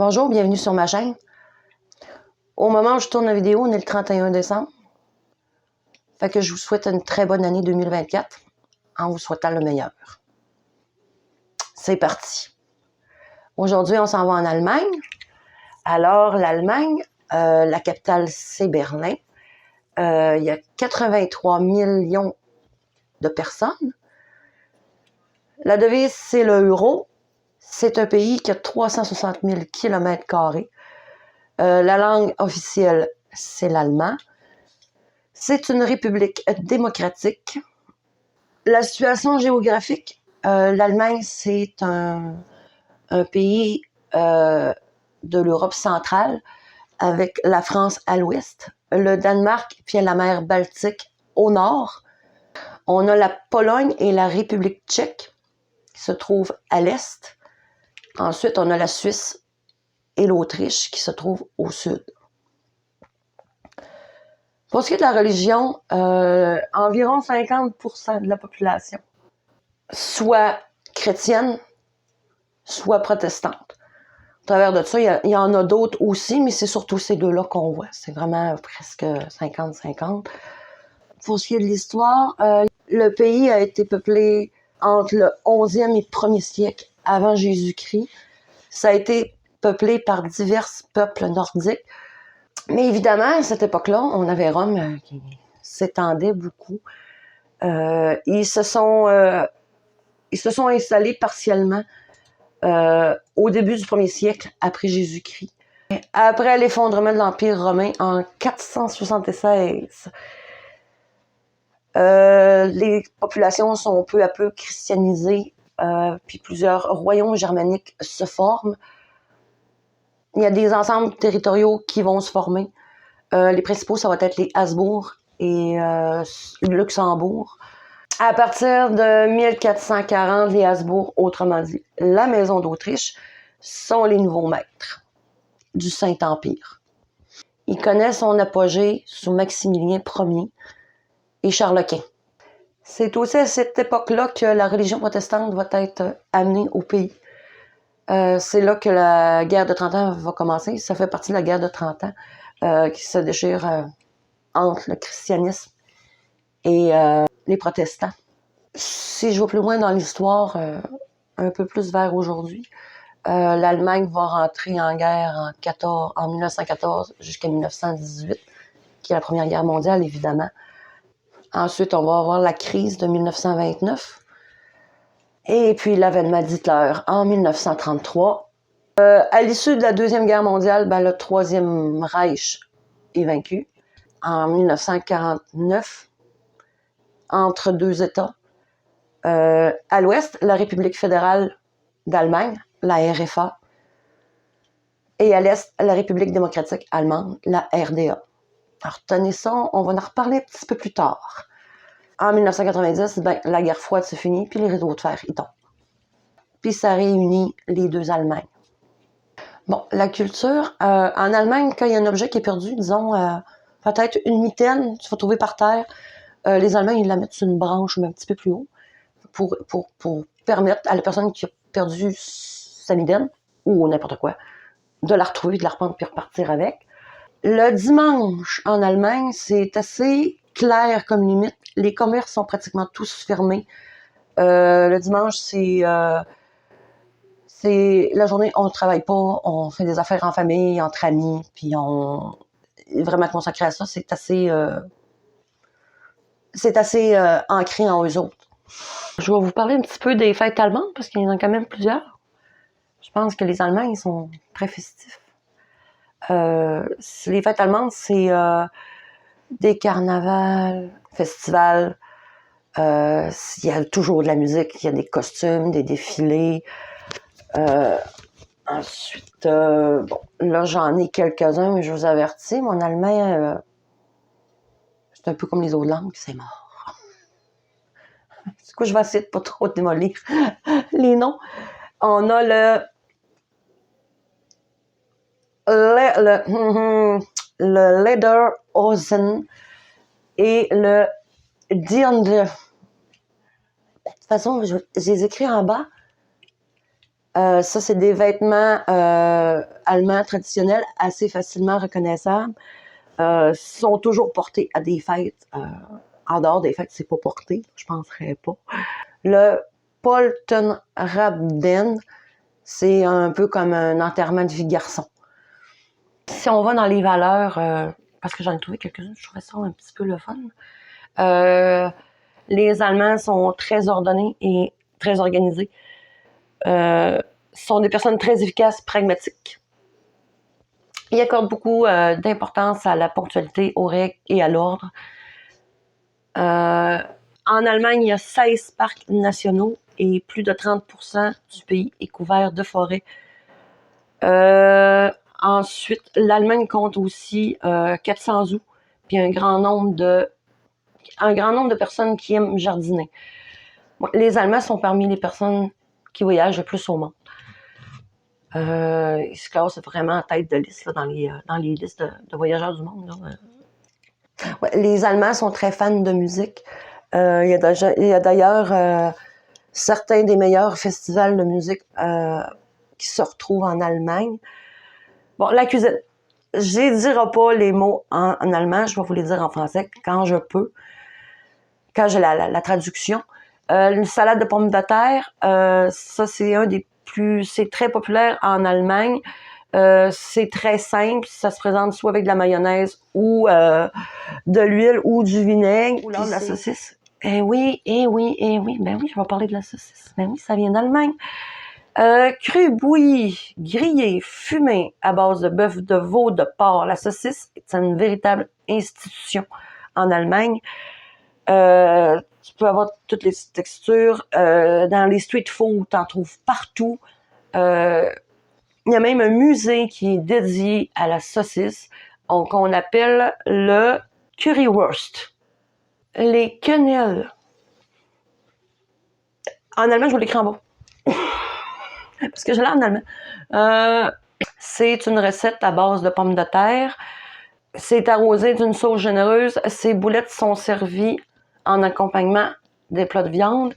Bonjour, bienvenue sur ma chaîne. Au moment où je tourne la vidéo, on est le 31 décembre. Fait que je vous souhaite une très bonne année 2024 en vous souhaitant le meilleur. C'est parti. Aujourd'hui, on s'en va en Allemagne. Alors, l'Allemagne, la capitale, c'est Berlin. Il y a 83 millions de personnes. La devise, c'est le euro. C'est un pays qui a 360 000 km². La langue officielle, c'est l'allemand. C'est une république démocratique. La situation géographique, l'Allemagne, c'est un pays de l'Europe centrale avec la France à l'ouest, le Danemark puis la mer Baltique au nord. On a la Pologne et la République tchèque qui se trouvent à l'est. Ensuite, on a la Suisse et l'Autriche qui se trouvent au sud. Pour ce qui est de la religion, environ 50% de la population, soit chrétienne, soit protestante. Au travers de ça, il y en a d'autres aussi, mais c'est surtout ces deux-là qu'on voit. C'est vraiment presque 50-50. Pour ce qui est de l'histoire, le pays a été peuplé entre le 11e et 1er siècle avant Jésus-Christ. Ça a été peuplé par divers peuples nordiques. Mais évidemment, à cette époque-là, on avait Rome qui s'étendait beaucoup. Ils se sont installés partiellement au début du 1er siècle après Jésus-Christ. Après l'effondrement de l'Empire romain en 476, les populations sont peu à peu christianisées, puis plusieurs royaumes germaniques se forment. Il y a des ensembles territoriaux qui vont se former. Les principaux, ça va être les Habsbourg et le Luxembourg. À partir de 1440, les Habsbourg, autrement dit la Maison d'Autriche, sont les nouveaux maîtres du Saint-Empire. Il connaît son apogée sous Maximilien Ier et Charles Quint. C'est aussi à cette époque-là que la religion protestante va être amenée au pays. C'est là que la guerre de 30 ans va commencer. Ça fait partie de la guerre de 30 ans qui se déchire entre le christianisme et les protestants. Si je vais plus loin dans l'histoire, un peu plus vers aujourd'hui, l'Allemagne va rentrer en guerre en 1914 jusqu'à 1918, qui est la Première Guerre mondiale, évidemment. Ensuite, on va avoir la crise de 1929. Et puis l'avènement d'Hitler en 1933. À l'issue de la Deuxième Guerre mondiale, le Troisième Reich est vaincu. En 1949, entre deux États, à l'ouest, la République fédérale d'Allemagne, la RFA, et à l'est, la République démocratique allemande, la RDA. Alors, tenez ça, on va en reparler un petit peu plus tard. En 1990, la guerre froide se finit, puis les rideaux de fer, ils tombent. Puis ça réunit les deux Allemagnes. Bon, la culture, en Allemagne, quand il y a un objet qui est perdu, disons, peut-être une mitaine, tu vas trouver par terre, les Allemands, ils la mettent sur une branche, mais un petit peu plus haut, pour permettre à la personne qui a perdu sa mitaine, ou n'importe quoi, de la retrouver, de la reprendre, puis repartir avec. Le dimanche, en Allemagne, c'est assez clair comme limite. Les commerces sont pratiquement tous fermés. Le dimanche, c'est la journée, on ne travaille pas, on fait des affaires en famille, entre amis, puis on est vraiment consacré à ça. C'est assez ancré en eux autres. Je vais vous parler un petit peu des fêtes allemandes, parce qu'il y en a quand même plusieurs. Je pense que les Allemands, ils sont très festifs. Les fêtes allemandes, c'est des carnavals, festivals. Il y a toujours de la musique, il y a des costumes, des défilés. Ensuite, bon, là, j'en ai quelques-uns, mais je vous avertis, mon allemand, c'est un peu comme les autres langues, c'est mort. Du coup, je vais essayer de pas trop démolir les noms. On a le Lederhosen et le Dirndl. De toute façon, je les écris en bas. Ça, c'est des vêtements allemands traditionnels, assez facilement reconnaissables. Sont toujours portés à des fêtes. En dehors des fêtes, c'est pas porté, je penserais pas. Le Poltenraben, c'est un peu comme un enterrement de vie de garçon. Si on va dans les valeurs, parce que j'en ai trouvé quelques-unes, je trouvais ça un petit peu le fun. Les Allemands sont très ordonnés et très organisés. Sont des personnes très efficaces, pragmatiques. Ils accordent beaucoup d'importance à la ponctualité, aux règles et à l'ordre. En Allemagne, il y a 16 parcs nationaux et plus de 30% du pays est couvert de forêts. Ensuite, l'Allemagne compte aussi 400 zoos, puis un grand nombre de personnes qui aiment jardiner. Bon, les Allemands sont parmi les personnes qui voyagent le plus au monde. Ils se classent vraiment en tête de liste là, dans les listes de voyageurs du monde. Ouais, les Allemands sont très fans de musique. Il y a d'ailleurs certains des meilleurs festivals de musique qui se retrouvent en Allemagne. Bon, la cuisine. Je ne dirai pas les mots en allemand, je vais vous les dire en français quand je peux, quand j'ai la traduction. Une salade de pommes de terre, ça c'est c'est très populaire en Allemagne. C'est très simple, ça se présente soit avec de la mayonnaise ou de l'huile ou du vinaigre ou de la saucisse. Eh oui, ben oui, je vais parler de la saucisse. Ben oui, ça vient d'Allemagne. Cru, bouilli, grillé, fumé à base de bœuf, de veau, de porc. La saucisse est une véritable institution en Allemagne. Tu peux avoir toutes les textures. Dans les street food, tu en trouves partout. Il y a même un musée qui est dédié à la saucisse, qu'on appelle le Currywurst. Les quenelles. En allemand, je vous l'écris en bas. Parce que je l'ai en allemand. C'est une recette à base de pommes de terre. C'est arrosé d'une sauce généreuse. Ces boulettes sont servies en accompagnement des plats de viande.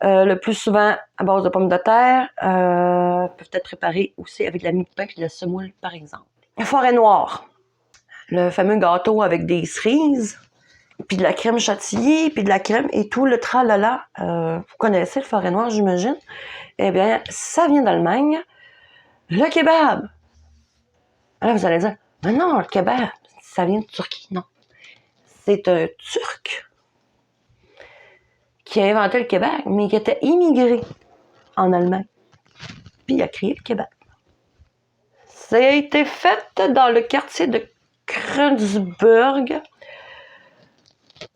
Le plus souvent à base de pommes de terre. Peuvent être préparées aussi avec de la mie de pain et de la semoule, par exemple. Forêt noire. Le fameux gâteau avec des cerises, puis de la crème chantilly, puis de la crème et tout le tralala. Vous connaissez le forêt noire, j'imagine. Eh bien, ça vient d'Allemagne. Le kebab. Là, vous allez dire, mais non, le kebab, ça vient de Turquie. Non. C'est un Turc qui a inventé le kebab, mais qui était immigré en Allemagne. Puis il a créé le kebab. Ça a été fait dans le quartier de Kreuzberg.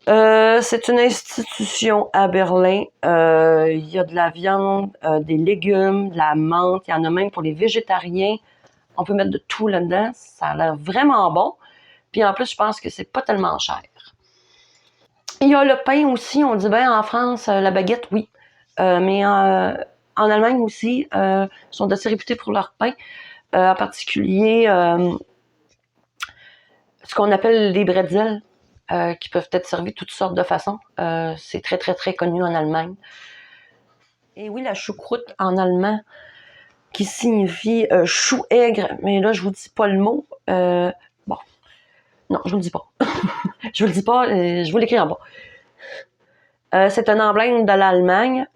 C'est une institution à Berlin. Il y a de la viande, des légumes, de la menthe. Il y en a même pour les végétariens. On peut mettre de tout là-dedans. Ça a l'air vraiment bon. Puis en plus, je pense que c'est pas tellement cher. Il y a le pain aussi. On dit bien en France, la baguette, oui. Mais en Allemagne aussi, ils sont assez réputés pour leur pain. En particulier, ce qu'on appelle les bretzels, qui peuvent être servis de toutes sortes de façons. C'est très, très, très connu en Allemagne. Et oui, la choucroute en allemand, qui signifie chou aigre, mais là, je vous dis pas le mot. Bon, non, je vous le dis pas. Je vous le dis pas, je vous l'écris en bas. C'est un emblème de l'Allemagne.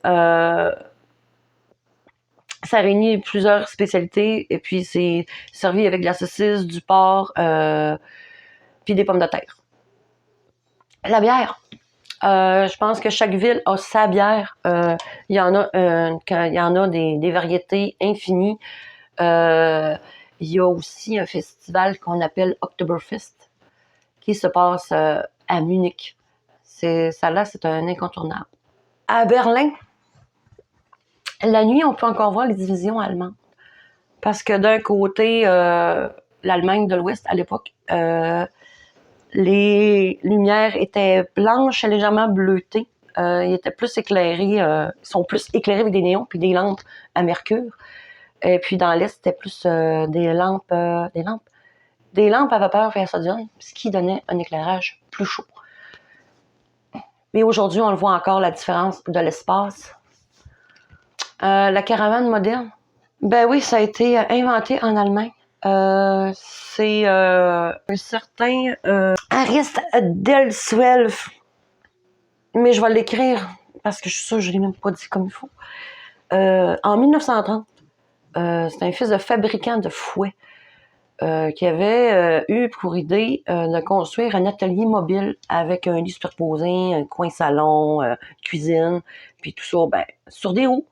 Ça réunit plusieurs spécialités et puis c'est servi avec de la saucisse, du porc, puis des pommes de terre. La bière. Je pense que chaque ville a sa bière. Il y en a des variétés infinies. Il y a aussi un festival qu'on appelle Oktoberfest qui se passe à Munich. Ça là, c'est un incontournable. À Berlin, la nuit, on peut encore voir les divisions allemandes. Parce que d'un côté, l'Allemagne de l'Ouest, à l'époque, les lumières étaient blanches et légèrement bleutées. Ils étaient plus éclairés, ils sont plus éclairés avec des néons puis des lampes à mercure. Et puis dans l'Est, c'était plus des lampes à vapeur et à sodium, ce qui donnait un éclairage plus chaud. Mais aujourd'hui, on le voit encore, la différence de l'espace. La caravane moderne, Ben oui, ça a été inventé en Allemagne. C'est un certain Arist Del Swelf, mais je vais l'écrire parce que je suis sûre que je ne l'ai même pas dit comme il faut. En 1930, c'est un fils de fabricant de fouets qui avait eu pour idée de construire un atelier mobile avec un lit superposé, un coin salon, cuisine, puis tout ça ben, sur des roues.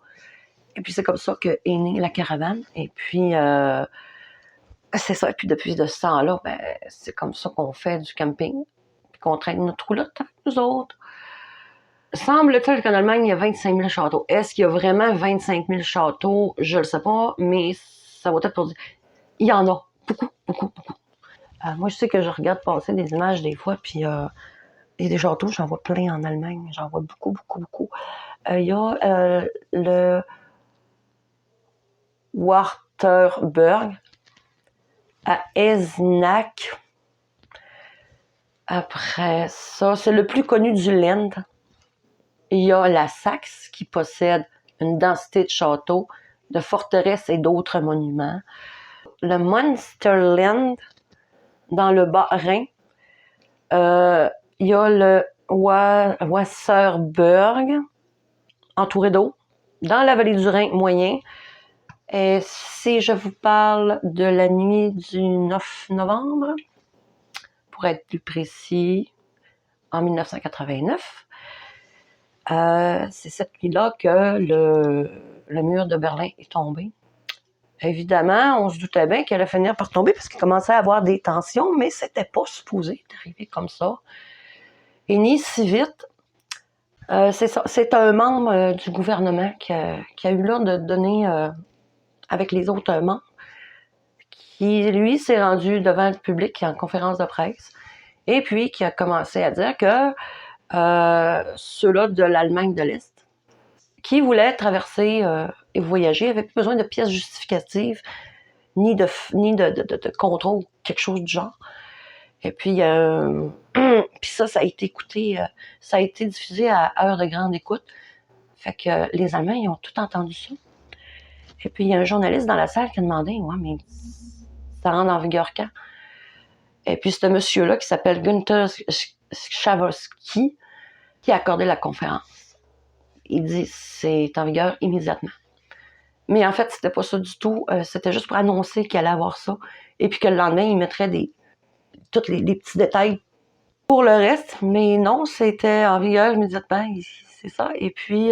Et puis c'est comme ça qu'est née la caravane. Et puis c'est ça. Et puis depuis de ce temps-là, ben, c'est comme ça qu'on fait du camping, puis qu'on traîne notre roulotte avec nous autres. Semble-t-il qu'en Allemagne, il y a 25 000 châteaux. Est-ce qu'il y a vraiment 25 000 châteaux? Je ne le sais pas, mais ça va être pour dire. Il y en a beaucoup, beaucoup, beaucoup. Moi, je sais que je regarde passer des images des fois, puis il y a des châteaux, j'en vois plein en Allemagne. J'en vois beaucoup, beaucoup, beaucoup. Il y a le Wartburg à Eisenach. Après ça, c'est le plus connu du Land. Il y a la Saxe qui possède une densité de châteaux, de forteresses et d'autres monuments. Le Münsterland, dans le Bas-Rhin. Il y a le Wasserburg, entouré d'eau, dans la vallée du Rhin moyen. Et si je vous parle de la nuit du 9 novembre, pour être plus précis, en 1989, c'est cette nuit-là que le mur de Berlin est tombé. Évidemment, on se doutait bien qu'elle allait finir par tomber parce qu'il commençait à avoir des tensions, mais c'était pas supposé d'arriver comme ça. Et ni si vite. C'est un membre du gouvernement qui a eu l'ordre de donner avec les autres membres, qui, lui, s'est rendu devant le public en conférence de presse, et puis qui a commencé à dire que ceux-là de l'Allemagne de l'Est, qui voulaient traverser et voyager, n'avaient plus besoin de pièces justificatives, ni de contrôle, quelque chose du genre. Et puis, puis ça a été écouté, ça a été diffusé à heure de grande écoute. Fait que les Allemands, ils ont tout entendu ça. Et puis, il y a un journaliste dans la salle qui a demandé, ouais, mais ça rentre en vigueur quand? Et puis, ce monsieur-là qui s'appelle Günther Schabowski qui a accordé la conférence. Il dit, c'est en vigueur immédiatement. Mais en fait, c'était pas ça du tout. C'était juste pour annoncer qu'il allait avoir ça. Et puis que le lendemain, il mettrait tous les petits détails pour le reste. Mais non, c'était en vigueur immédiatement. C'est ça. Et puis,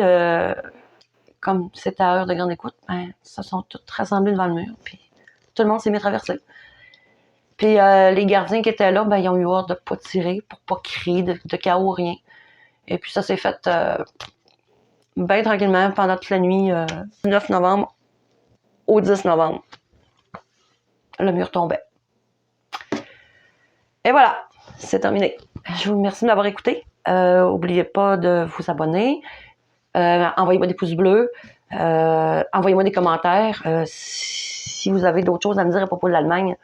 comme c'était à heure de grande écoute, ben, se sont tous rassemblés devant le mur. Puis tout le monde s'est mis à traverser. Puis les gardiens qui étaient là, ben, ils ont eu ordre de ne pas tirer pour pas crier de chaos, rien. Et puis ça s'est fait bien tranquillement pendant toute la nuit du 9 novembre au 10 novembre. Le mur tombait. Et voilà, c'est terminé. Je vous remercie de m'avoir écouté. N'oubliez pas de vous abonner. Envoyez-moi des pouces bleus. Envoyez-moi des commentaires. Si vous avez d'autres choses à me dire à propos de l'Allemagne,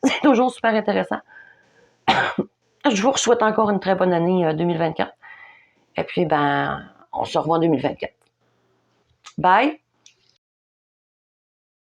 c'est toujours super intéressant. Je vous souhaite encore une très bonne année 2024. Et puis, ben, on se revoit en 2024. Bye!